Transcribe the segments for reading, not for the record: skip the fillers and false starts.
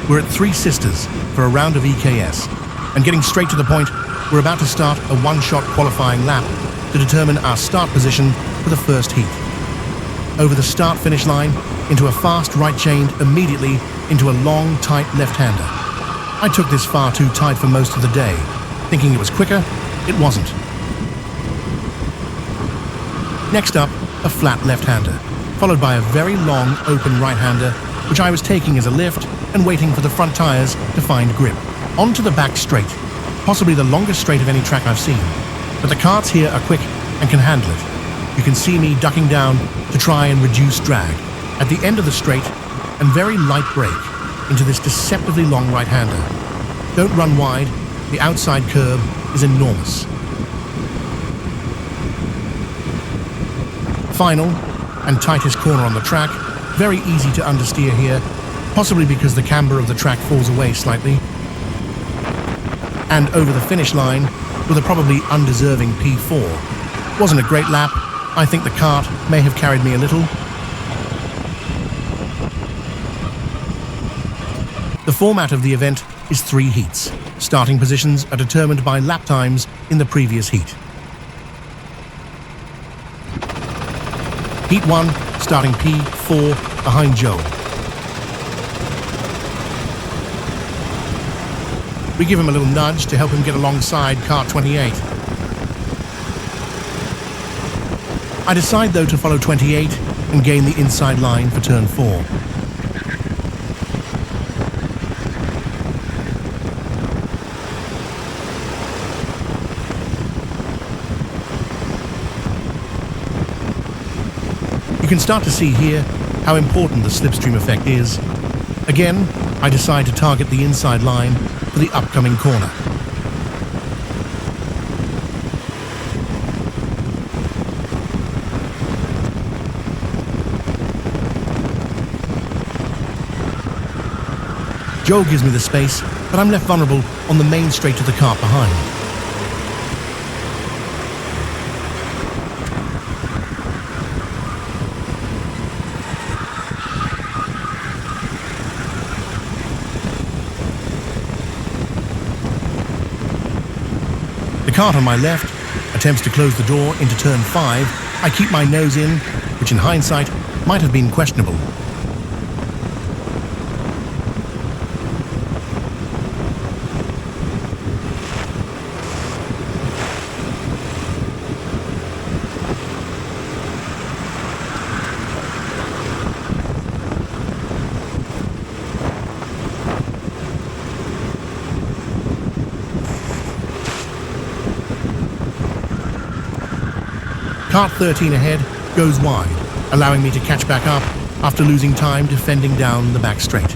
We're at Three Sisters for a round of EKS, and getting straight to the point, we're about to start a one-shot qualifying lap to determine our start position for the first heat. Over the start-finish line, into a fast right chain, immediately into a long, tight left-hander. I took this far too tight for most of the day. Thinking it was quicker, it wasn't. Next up, a flat left-hander, followed by a very long, open right-hander, which I was taking as a lift and waiting for the front tires to find grip. Onto the back straight, possibly the longest straight of any track I've seen. But the karts here are quick and can handle it. You can see me ducking down to try and reduce drag. At the end of the straight, and very light brake into this deceptively long right-hander. Don't run wide, the outside curb is enormous. Final and tightest corner on the track, very easy to understeer here, possibly because the camber of the track falls away slightly. And over the finish line with a probably undeserving P4. Wasn't a great lap. I think the kart may have carried me a little. The format of the event is 3 heats. Starting positions are determined by lap times in the previous heat. Heat 1, starting P4 behind Joe. We give him a little nudge to help him get alongside car 28. I decide though to follow 28 and gain the inside line for turn 4. You can start to see here how important the slipstream effect is. Again, I decide to target the inside line for the upcoming corner. Joe gives me the space, but I'm left vulnerable on the main straight to the kart behind. The kart on my left attempts to close the door into turn 5. I keep my nose in, which in hindsight might have been questionable. Kart 13 ahead goes wide, allowing me to catch back up after losing time defending down the back straight.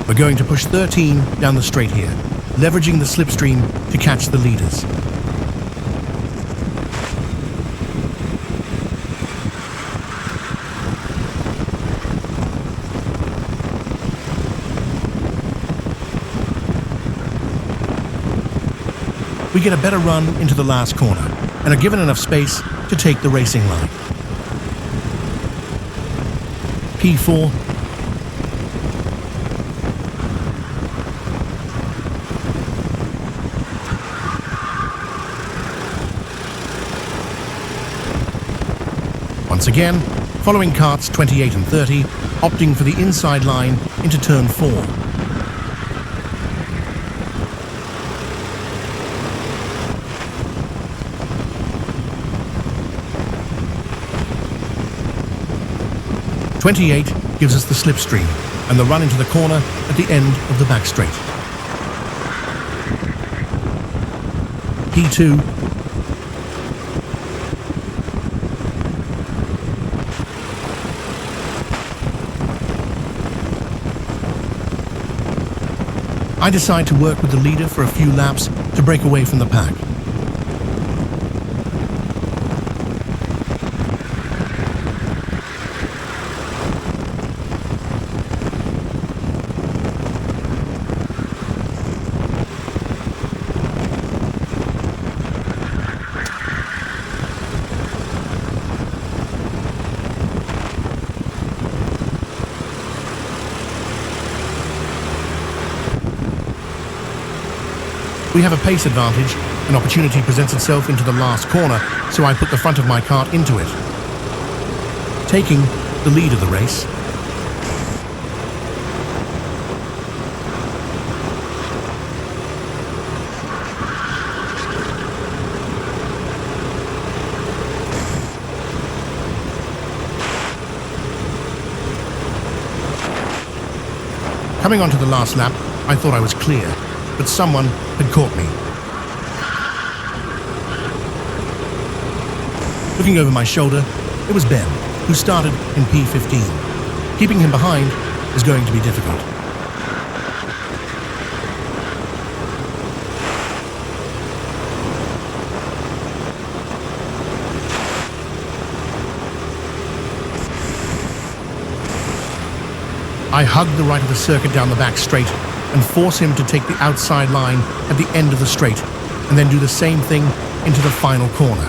We're going to push 13 down the straight here, leveraging the slipstream to catch the leaders. We get a better run into the last corner and are given enough space to take the racing line. P4. Once again, following karts 28 and 30, opting for the inside line into turn 4. .28 gives us the slipstream and the run into the corner at the end of the back straight. P2. I decide to work with the leader for a few laps to break away from the pack. We have a pace advantage. An opportunity presents itself into the last corner, so I put the front of my kart into it, taking the lead of the race. Coming onto the last lap, I thought I was clear, but someone had caught me. Looking over my shoulder, it was Ben, who started in P15. Keeping him behind is going to be difficult. I hug the right of the circuit down the back straight and force him to take the outside line at the end of the straight, and then do the same thing into the final corner.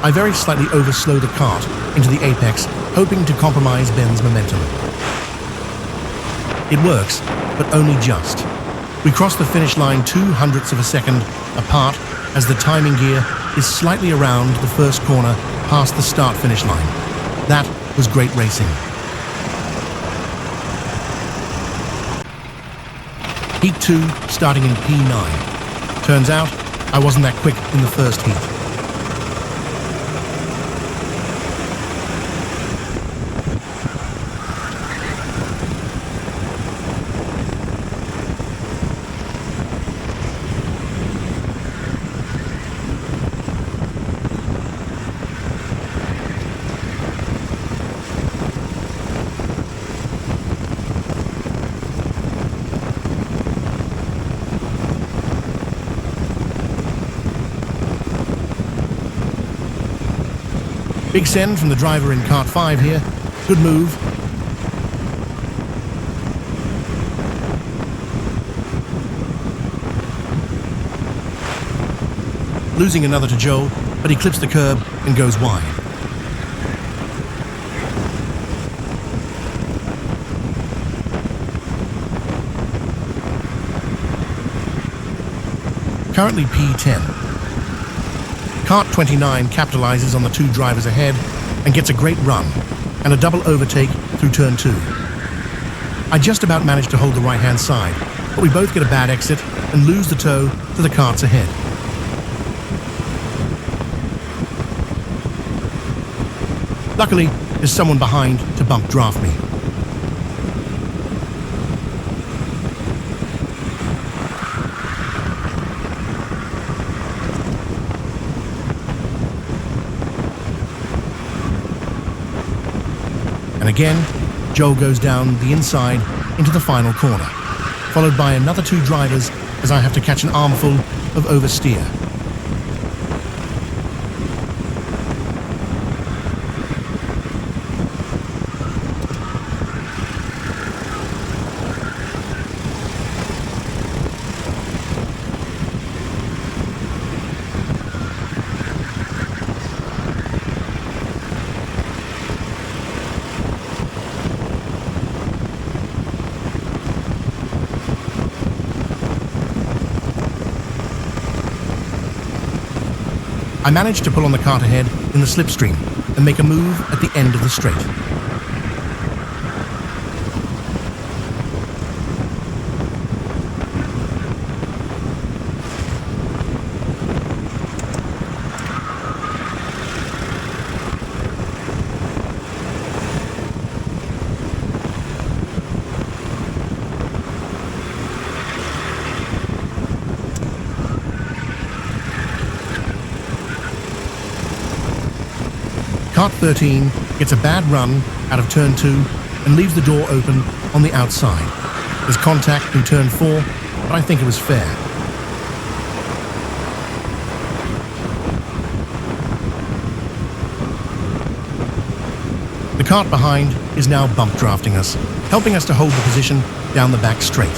I very slightly overslow the kart into the apex, hoping to compromise Ben's momentum. It works, but only just. We cross the finish line 0.02 of a second apart as the timing gear is slightly around the first corner past the start-finish line. That was great racing. Heat 2 starting in P9. Turns out I wasn't that quick in the first heat. Big send from the driver in kart 5 here. Good move. Losing another to Joel, but he clips the curb and goes wide. Currently P10. Kart 29 capitalizes on the two drivers ahead and gets a great run and a double overtake through turn 2. I just about manage to hold the right-hand side, but we both get a bad exit and lose the toe to the karts ahead. Luckily, there's someone behind to bump draft me. And again, Joel goes down the inside into the final corner, followed by another two drivers as I have to catch an armful of oversteer. I managed to pull on the kart ahead in the slipstream and make a move at the end of the straight. Kart 13 gets a bad run out of turn 2 and leaves the door open on the outside. There's contact through turn 4, but I think it was fair. The kart behind is now bump drafting us, helping us to hold the position down the back straight.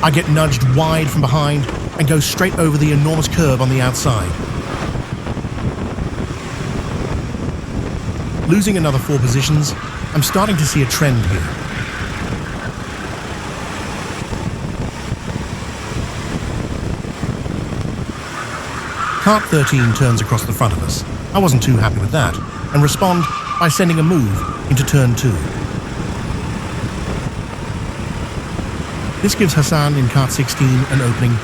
I get nudged wide from behind and go straight over the enormous curb on the outside. Losing another 4 positions, I'm starting to see a trend here. Cart 13 turns across the front of us. I wasn't too happy with that, and respond by sending a move into turn 2. This gives Hassan in cart 16 an opening.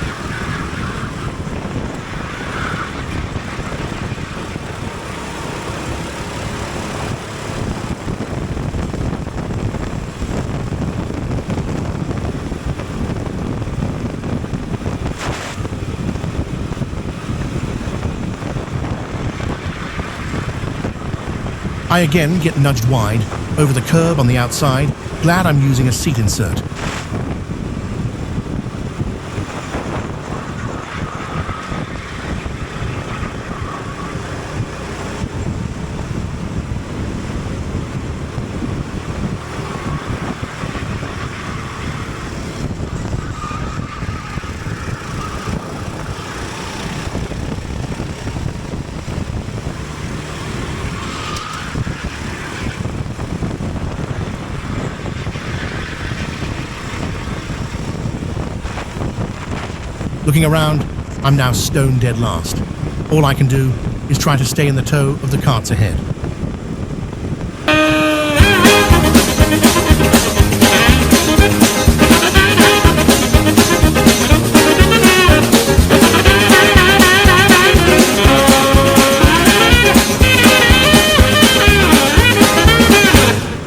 I again get nudged wide, over the curb on the outside, glad I'm using a seat insert. Looking around, I'm now stone dead last. All I can do is try to stay in the tow of the carts ahead.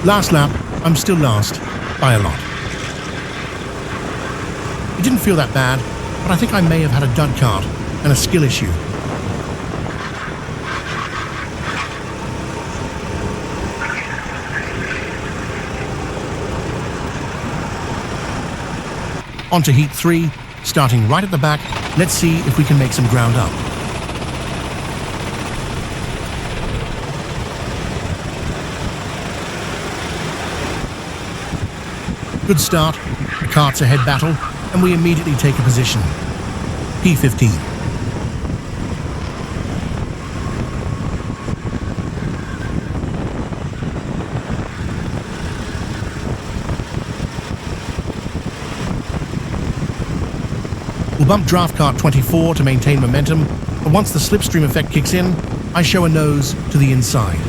Last lap, I'm still last, by a lot. It didn't feel that bad, but I think I may have had a dud cart and a skill issue. On to heat 3, starting right at the back. Let's see if we can make some ground up. Good start, the carts ahead battle, and we immediately take a position. P15. We'll bump draft cart 24 to maintain momentum, but once the slipstream effect kicks in, I show a nose to the inside.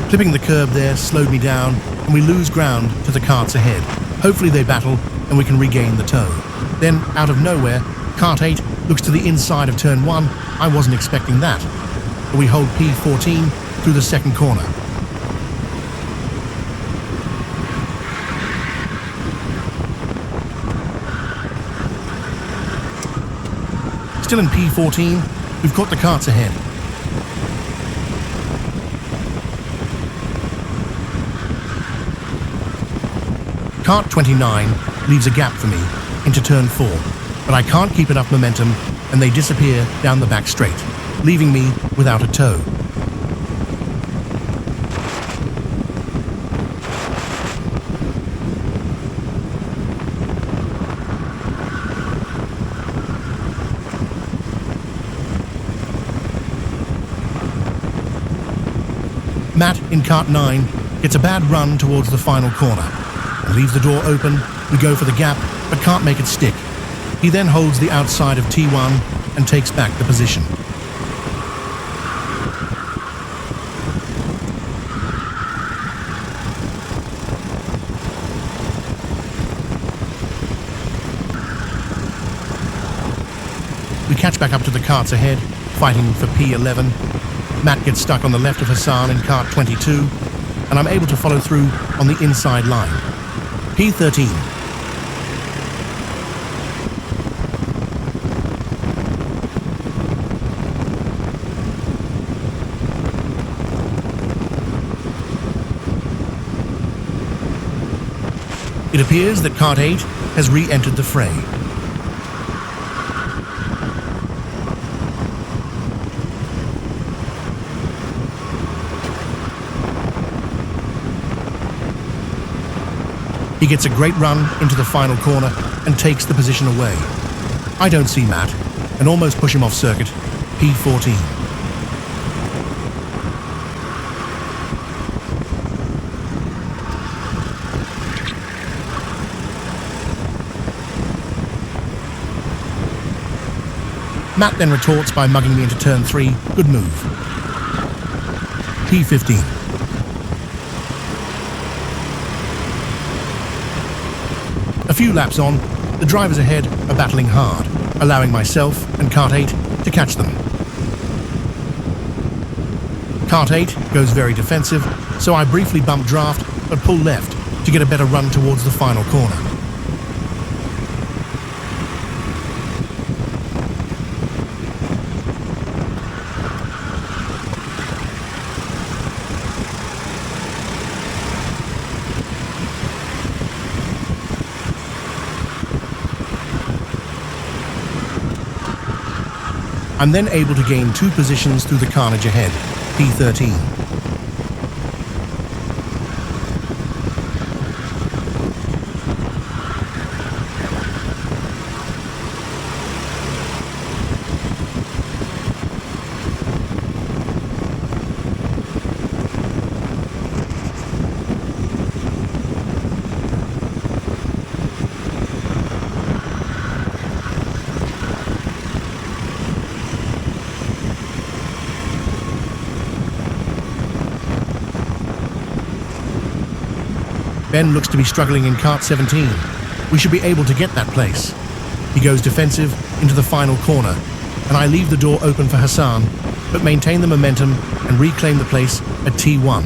Clipping the curb there slowed me down, and we lose ground to the carts ahead. Hopefully they battle, and we can regain the tow. Then, out of nowhere, cart 8 looks to the inside of turn 1. I wasn't expecting that. But we hold P14 through the second corner. Still in P14, we've got the carts ahead. Cart 29 leaves a gap for me into turn 4, but I can't keep enough momentum and they disappear down the back straight, leaving me without a tow. Matt in cart 9 gets a bad run towards the final corner. And leaves the door open. We go for the gap, but can't make it stick. He then holds the outside of T1 and takes back the position. We catch back up to the carts ahead, fighting for P11. Matt gets stuck on the left of Hassan in cart 22, and I'm able to follow through on the inside line. P13. It appears that cart 8 has re-entered the fray. He gets a great run into the final corner and takes the position away. I don't see Matt and almost push him off circuit, P14. Matt then retorts by mugging me into turn 3. Good move. P15. A few laps on, the drivers ahead are battling hard, allowing myself and Kart 8 to catch them. Kart 8 goes very defensive, so I briefly bump draft but pull left to get a better run towards the final corner. I'm then able to gain 2 positions through the carnage ahead, P13. Ben looks to be struggling in kart 17. We should be able to get that place. He goes defensive into the final corner, and I leave the door open for Hassan, but maintain the momentum and reclaim the place at T1.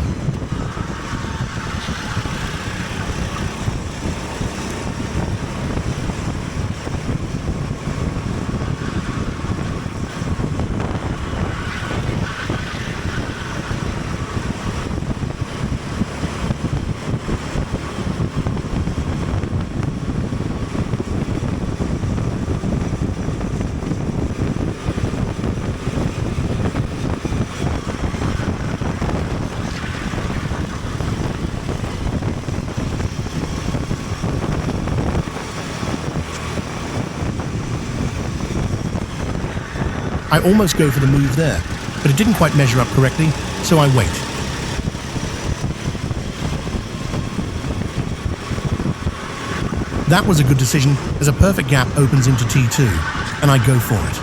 I almost go for the move there, but it didn't quite measure up correctly, so I wait. That was a good decision, as a perfect gap opens into T2, and I go for it.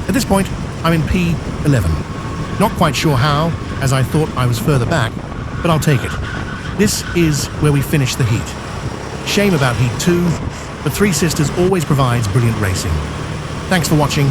At this point, I'm in P11. Not quite sure how, as I thought I was further back, but I'll take it. This is where we finish the heat. Shame about Heat 2, but Three Sisters always provides brilliant racing. Thanks for watching.